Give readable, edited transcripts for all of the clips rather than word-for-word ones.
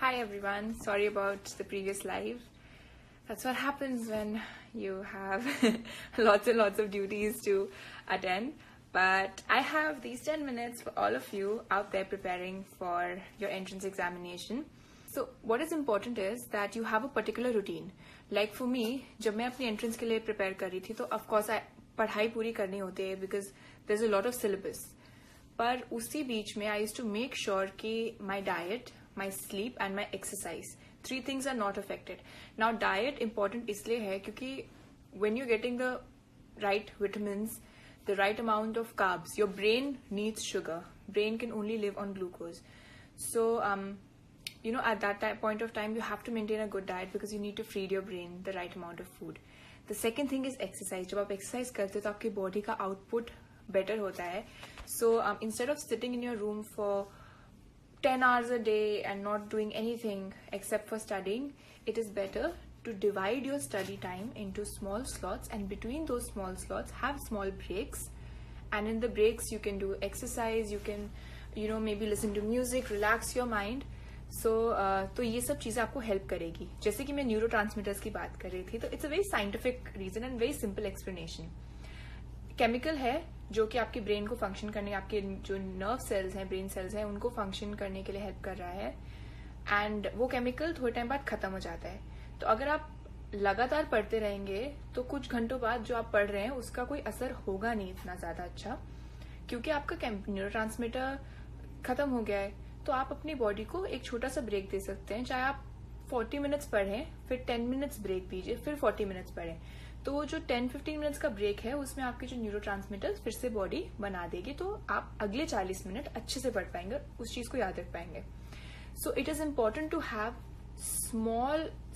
Hi everyone, sorry about the previous live. That's what happens when you have lots and lots of duties to attend. But I have these 10 minutes for all of you out there preparing for your entrance examination. So what is important is that you have a particular routine. Like for me, जब मैं अपनी entrance के लिए prepare कर रही थी तो of course पढ़ाई पूरी करनी होती है because there's a lot of syllabus. पर उसी बीच में I used to make sure कि my diet, my sleep and my exercise, 3 things are not affected. Now diet important इसलिए है क्योंकि when you're getting the right vitamins, the right amount of carbs, your brain needs sugar. Brain can only live on glucose. So at that point of time you have to maintain a good diet because you need to feed your brain the right amount of food. The second thing is exercise. जब आप exercise करते हो तो आपकी body का output better होता है. So instead of sitting in your room for 10 hours a day and not doing anything except for studying, it is better to divide your study time into small slots, and between those small slots have small breaks, and in the breaks you can do exercise, you can maybe listen to music, relax your mind. So तो ये सब चीजें आपको help करेगी. जैसे कि मैं neurotransmitters की बात कर रही थी, तो it's a very scientific reason and very simple explanation. Chemical है जो कि आपके ब्रेन को फंक्शन करने, आपके जो नर्व सेल्स हैं, ब्रेन सेल्स हैं, उनको फंक्शन करने के लिए हेल्प कर रहा है. एंड वो केमिकल थोड़े टाइम बाद खत्म हो जाता है. तो अगर आप लगातार पढ़ते रहेंगे तो कुछ घंटों बाद जो आप पढ़ रहे हैं उसका कोई असर होगा नहीं इतना ज्यादा अच्छा, क्योंकि आपका न्यूरोट्रांसमीटर खत्म हो गया है. तो आप अपनी बॉडी को एक छोटा सा ब्रेक दे सकते हैं. चाहे आप 40 मिनट्स पढ़ें, फिर 10 मिनट्स ब्रेक दीजिए, फिर 40 मिनट्स पढ़ें. तो वो जो 10-15 मिनट्स का ब्रेक है उसमें आपके जो न्यूरोट्रांसमीटर फिर से बॉडी बना देगी, तो आप अगले 40 मिनट अच्छे से पढ़ पाएंगे, उस चीज को याद रख पाएंगे. So it is important to have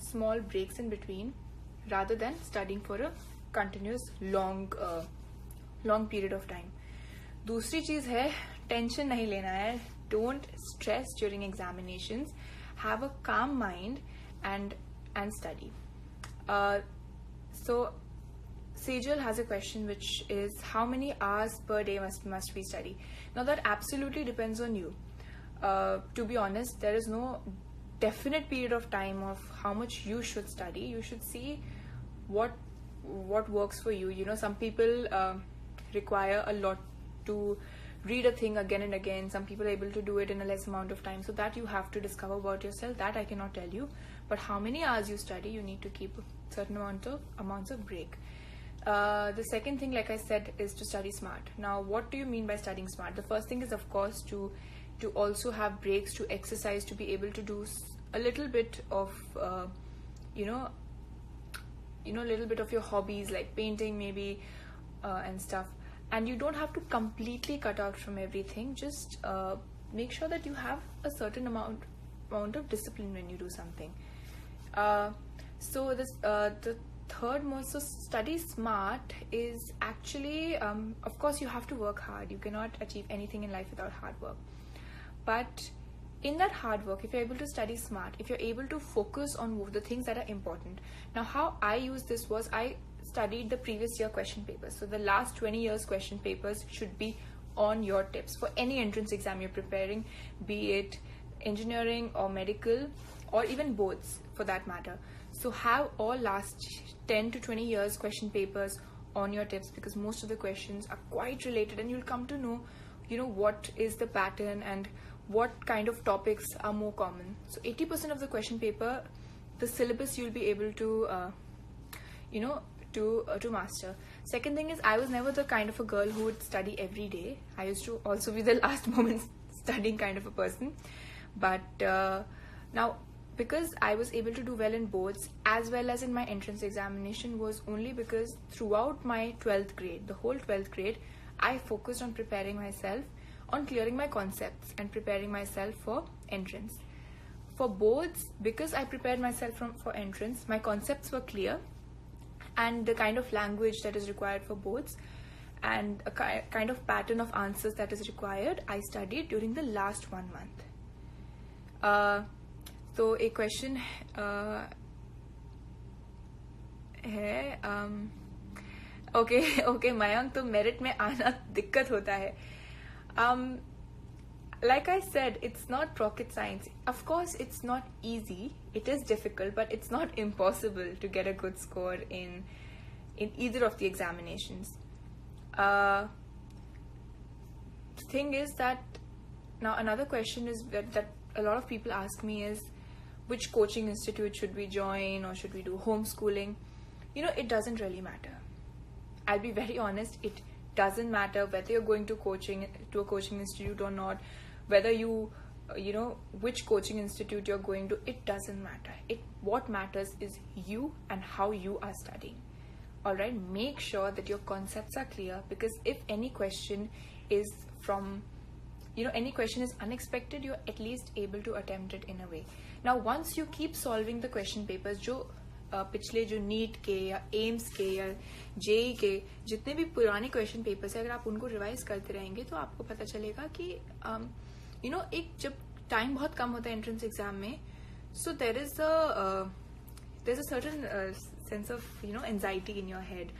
small breaks in between rather than studying for a continuous long period of time. दूसरी चीज है, टेंशन नहीं लेना है. Don't stress during examinations. Have a calm mind and study. So Sejal has a question which is, how many hours per day must we study? Now that absolutely depends on you. To be honest, there is no definite period of time of how much you should study. You should see what works for you. Some people require a lot to read a thing again and again. Some people are able to do it in a less amount of time. So that you have to discover about yourself. That I cannot tell you. But how many hours you study, you need to keep a certain amounts of break. The second thing, like I said, is to study smart. Now, what do you mean by studying smart? The first thing is, of course, to also have breaks, to exercise, to be able to do a little bit of, little bit of your hobbies like painting maybe and stuff. And you don't have to completely cut out from everything. Just make sure that you have a certain amount of discipline when you do something. So the third most, so study smart is actually, of course you have to work hard. You cannot achieve anything in life without hard work. But in that hard work, if you're able to study smart, if you're able to focus on the things that are important. Now how I used this was, I studied the previous year question papers. So the last 20 years question papers should be on your tips for any entrance exam you're preparing, be it engineering or medical or even boards for that matter. So have all last 10 to 20 years question papers on your tips, because most of the questions are quite related and you'll come to know what is the pattern and what kind of topics are more common. So 80% of the question paper, the syllabus you'll be able to to master. Second thing is, I was never the kind of a girl who would study every day. I used to also be the last moment studying kind of a person. But now, because I was able to do well in boards as well as in my entrance examination, was only because throughout my 12th grade, the whole 12th grade, I focused on preparing myself, on clearing my concepts and preparing myself for entrance. For boards, because I prepared myself for entrance, my concepts were clear, and the kind of language that is required for boards and a kind of pattern of answers that is required, I studied during the last 1 month. So a question है, okay Mayank, तो merit में आना दिक्कत होता है. like I said, it's not rocket science. Of course, it's not easy. It is difficult, but it's not impossible to get a good score in either of the examinations. The thing is that now another question is that a lot of people ask me is, which coaching institute should we join, or should we do homeschooling? It doesn't really matter. I'll be very honest, it doesn't matter whether you're going to a coaching institute or not, whether which coaching institute you're going to. It doesn't matter. What matters is you and how you are studying. All right, make sure that your concepts are clear, because if any question is any question is unexpected, you're at least able to attempt it in a way. Now, once you keep solving the question papers, पिछले जो NEET के या AIIMS के या JEE के जितने भी पुराने क्वेश्चन पेपर्स है, अगर आप उनको रिवाइज करते रहेंगे तो आपको पता चलेगा कि एक जब टाइम बहुत कम होता है एंट्रेंस एग्जाम में, so there is a certain sense of anxiety in your head.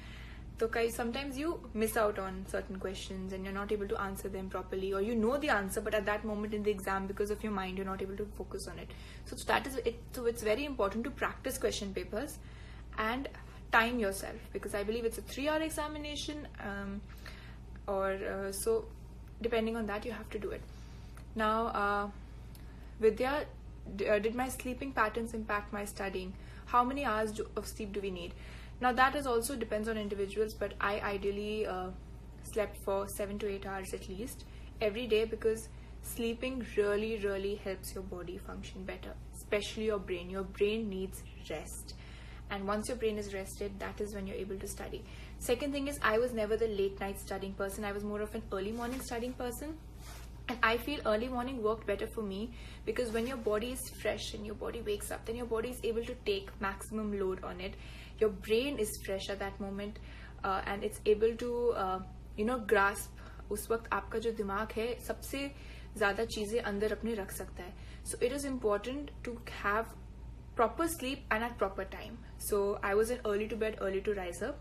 So sometimes you miss out on certain questions and you're not able to answer them properly, or you know the answer, but at that moment in the exam, because of your mind, you're not able to focus on it. So that is it. So it's very important to practice question papers and time yourself, because I believe it's a 3-hour examination, so depending on that, you have to do it. Now, Vidya, did my sleeping patterns impact my studying? How many hours of sleep do we need? Now that is also depends on individuals, but I ideally slept for 7 to 8 hours at least every day, because sleeping really helps your body function better, especially your brain. Your brain needs rest, and once your brain is rested, that is when you're able to study. Second thing is, I was never the late night studying person. I was more of an early morning studying person, and I feel early morning worked better for me, because when your body is fresh and your body wakes up, then your body is able to take maximum load on it. Your brain is fresh at that moment, and it's able to grasp. उस वक्त आपका जो दिमाग है सबसे ज़्यादा चीज़ें अंदर अपने रख सकता है. So it is important to have proper sleep and at proper time. So I was an early to bed, early to rise up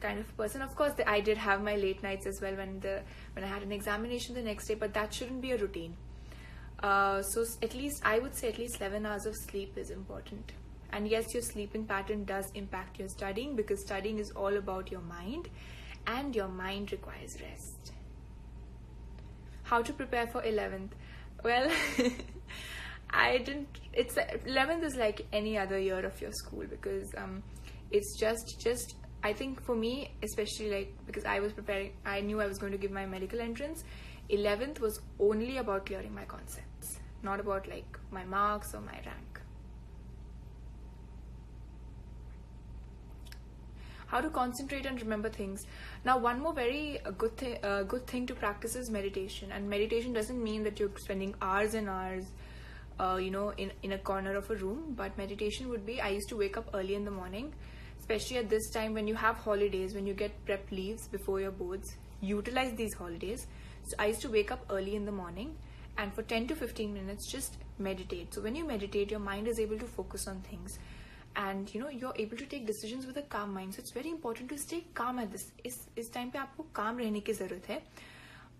kind of person. Of course, I did have my late nights as well when I had an examination the next day, but that shouldn't be a routine. So at least I would say at least 11 hours of sleep is important. And yes, your sleeping pattern does impact your studying, because studying is all about your mind, and your mind requires rest. How to prepare for 11th? Well, 11th is like any other year of your school, because it's just I think for me, especially like because I was preparing, I knew I was going to give my medical entrance. 11th was only about clearing my concepts, not about like my marks or my rank. How to concentrate and remember things. Now, one more very good thing to practice is meditation. And meditation doesn't mean that you're spending hours and hours, in a corner of a room. But meditation would be, I used to wake up early in the morning, especially at this time when you have holidays, when you get prep leaves before your boards. Utilize these holidays. So I used to wake up early in the morning, and for 10 to 15 minutes, just meditate. So when you meditate, your mind is able to focus on things. And you're able to take decisions with a calm mind. So it's very important to stay calm at this. इस time पे आपको calm रहने की ज़रूरत है.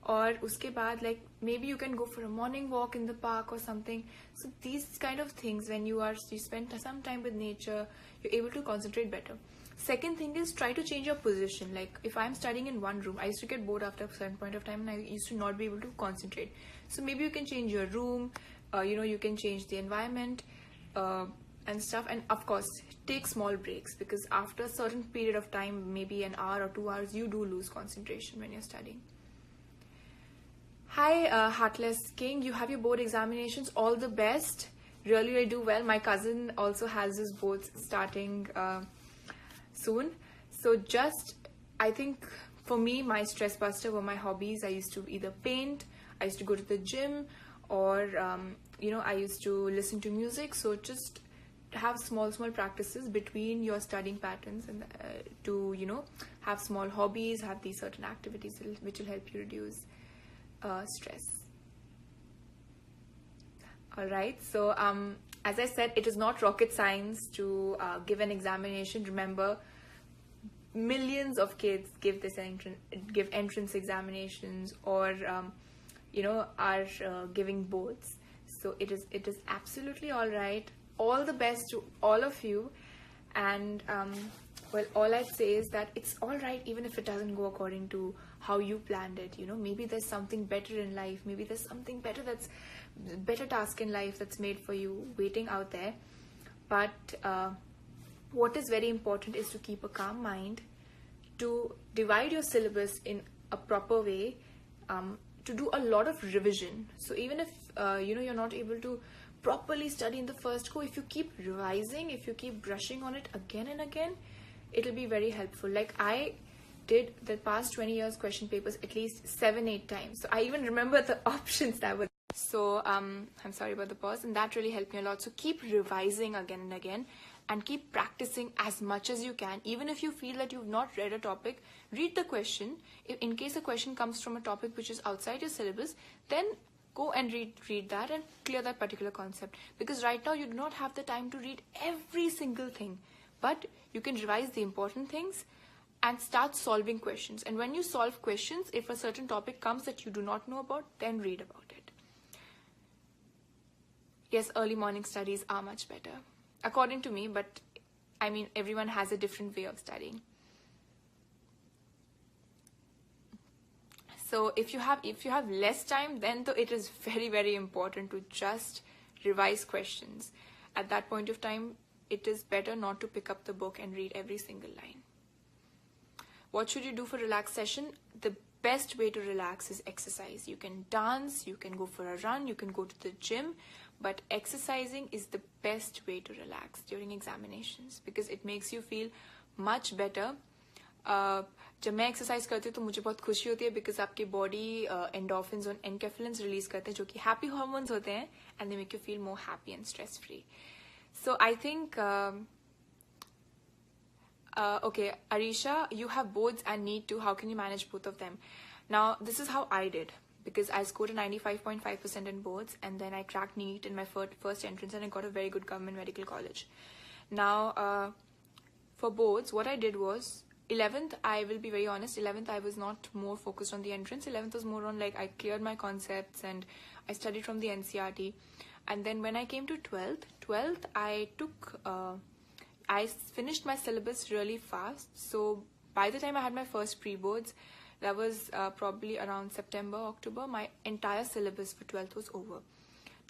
और उसके बाद like maybe you can go for a morning walk in the park or something. So these kind of things, when you spend some time with nature, you're able to concentrate better. Second thing is, try to change your position. Like if I'm studying in one room, I used to get bored after a certain point of time, and I used to not be able to concentrate. So maybe you can change your room. You can change the environment. And stuff, and of course take small breaks, because after a certain period of time, maybe an hour or 2 hours, you do lose concentration when you're studying. Hi, Heartless King, you have your board examinations. All the best. Really do well. My cousin also has his boards starting soon. So I think for me, my stress buster were my hobbies. I used to either paint, I used to go to the gym, or I used to listen to music. So just have small practices between your studying patterns, and to have small hobbies, have these certain activities which will help you reduce stress. All right, so as I said, it is not rocket science to give an examination. Remember, millions of kids give entrance examinations, or are giving boards. So it is absolutely all right. All the best to all of you. And well, all I'd say is that it's all right even if it doesn't go according to how you planned it. Maybe there's something better in life. Maybe there's something better task in life that's made for you waiting out there. But what is very important is to keep a calm mind, to divide your syllabus in a proper way, to do a lot of revision. So even if you're not able to properly study in the first go, if you keep revising, if you keep brushing on it again and again, it'll be very helpful. Like I did the past 20 years question papers at least 7-8 times. So I even remember the options that were. So I'm sorry about the pause, and that really helped me a lot. So keep revising again and again, and keep practicing as much as you can. Even if you feel that you've not read a topic, read the question. If in case a question comes from a topic which is outside your syllabus, then go and read that and clear that particular concept. Because right now you do not have the time to read every single thing, but you can revise the important things and start solving questions. And when you solve questions, if a certain topic comes that you do not know about, then read about it. Yes, early morning studies are much better, according to me, but I mean, everyone has a different way of studying. So if you have less time, then it is very, very important to just revise questions. At that point of time, it is better not to pick up the book and read every single line. What should you do for relaxed session? The best way to relax is exercise. You can dance, you can go for a run, you can go to the gym, but exercising is the best way to relax during examinations because it makes you feel much better. जब मैं exercise करती हूँ तो मुझे बहुत खुशी होती है बिकॉज आपकी बॉडी एंडोर्फिन्स और एनकेफिलिन्स रिलीज करते हैं जो कि हैप्पी हार्मोन्स होते हैं and they make you feel more happy and stress free. So I think okay, Arisha, you have boards and need to. How can you manage both of them? Now, this is how I did because I scored a 95.5% in boards and then I cracked NEET in my first entrance and I got a very good government medical college. Now, for boards, what I did was 11th, I will be very honest, 11th I was not more focused on the entrance. 11th was more on like I cleared my concepts and I studied from the NCRT. And then when I came to 12th I finished my syllabus really fast. So by the time I had my first pre-boards, that was probably around September, October, my entire syllabus for 12th was over.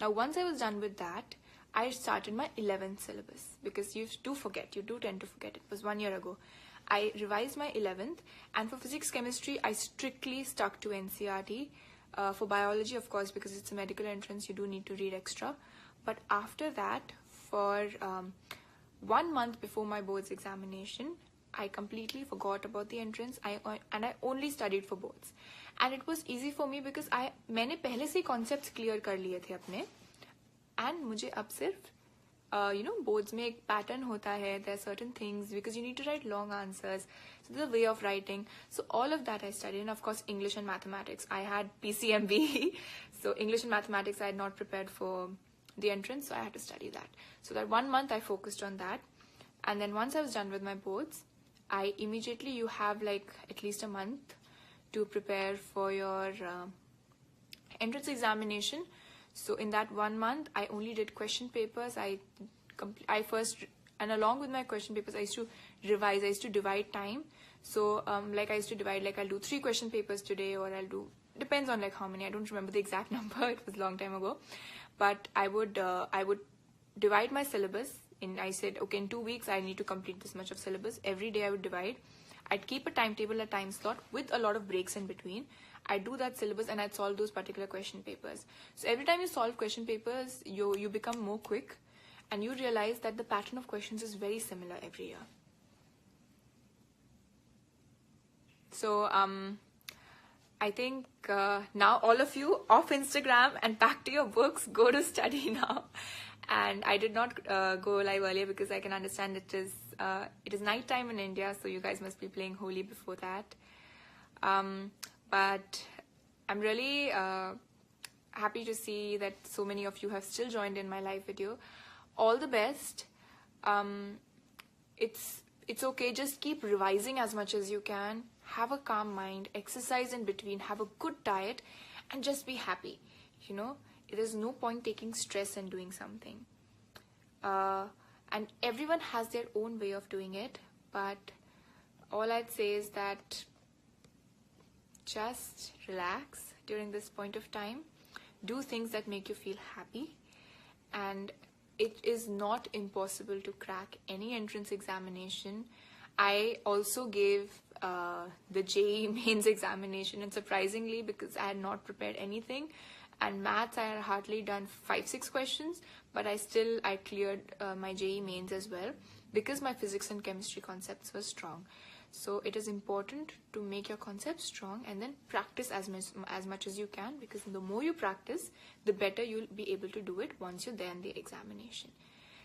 Now once I was done with that, I started my 11th syllabus because you do tend to forget. It was 1 year ago. I revised my 11th, and for physics chemistry I strictly stuck to NCRT. For biology, of course, because it's a medical entrance, you do need to read extra. But after that, for 1 month before my boards examination, I completely forgot about the entrance. I only studied for boards, and it was easy for me because मैंने पहले से concepts clear कर लिए थे अपने, and मुझे अब सिर्फ boards में एक pattern होता है. There are certain things because you need to write long answers. So there's a way of writing. So all of that I studied, and of course English and mathematics. I had PCMB, so English and mathematics I had not prepared for the entrance, so I had to study that. So that 1 month I focused on that, and then once I was done with my boards, you have like at least a month to prepare for your entrance examination. So in that 1 month, I only did question papers. And along with my question papers, I used to revise. I used to divide time. So like I used to divide, like I'll do 3 question papers today, or I'll do, depends on like how many. I don't remember the exact number. It was a long time ago. But I would divide my syllabus. I said, okay, in 2 weeks, I need to complete this much of syllabus. Every day I would divide. I'd keep a timetable, a time slot with a lot of breaks in between. I'd do that syllabus and I'd solve those particular question papers. So every time you solve question papers, you become more quick, and you realize that the pattern of questions is very similar every year. So I think now all of you off Instagram and back to your books, go to study now. And I did not go live earlier because I can understand it is night time in India, so you guys must be playing Holi before that. But I'm really happy to see that so many of you have still joined in my live video. All the best. It's okay, just keep revising as much as you can. Have a calm mind, exercise in between, have a good diet, and just be happy. You know, there's no point taking stress and doing something. And everyone has their own way of doing it, but all I'd say is that just relax during this point of time. Do things that make you feel happy, and it is not impossible to crack any entrance examination. I also gave the JEE mains examination, and surprisingly, because I had not prepared anything, and maths I had hardly done 5-6 questions, but I cleared my JEE mains as well, because my physics and chemistry concepts were strong. So it is important to make your concepts strong and then practice as much as you can, because the more you practice, the better you'll be able to do it once you're there in the examination.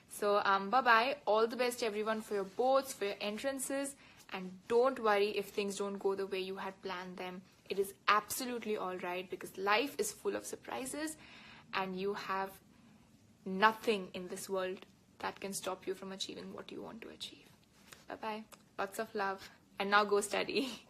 So bye-bye. All the best everyone for your boards, for your entrances, and don't worry if things don't go the way you had planned them. It is absolutely all right, because life is full of surprises and you have nothing in this world that can stop you from achieving what you want to achieve. Bye-bye. Lots of love. And now go study.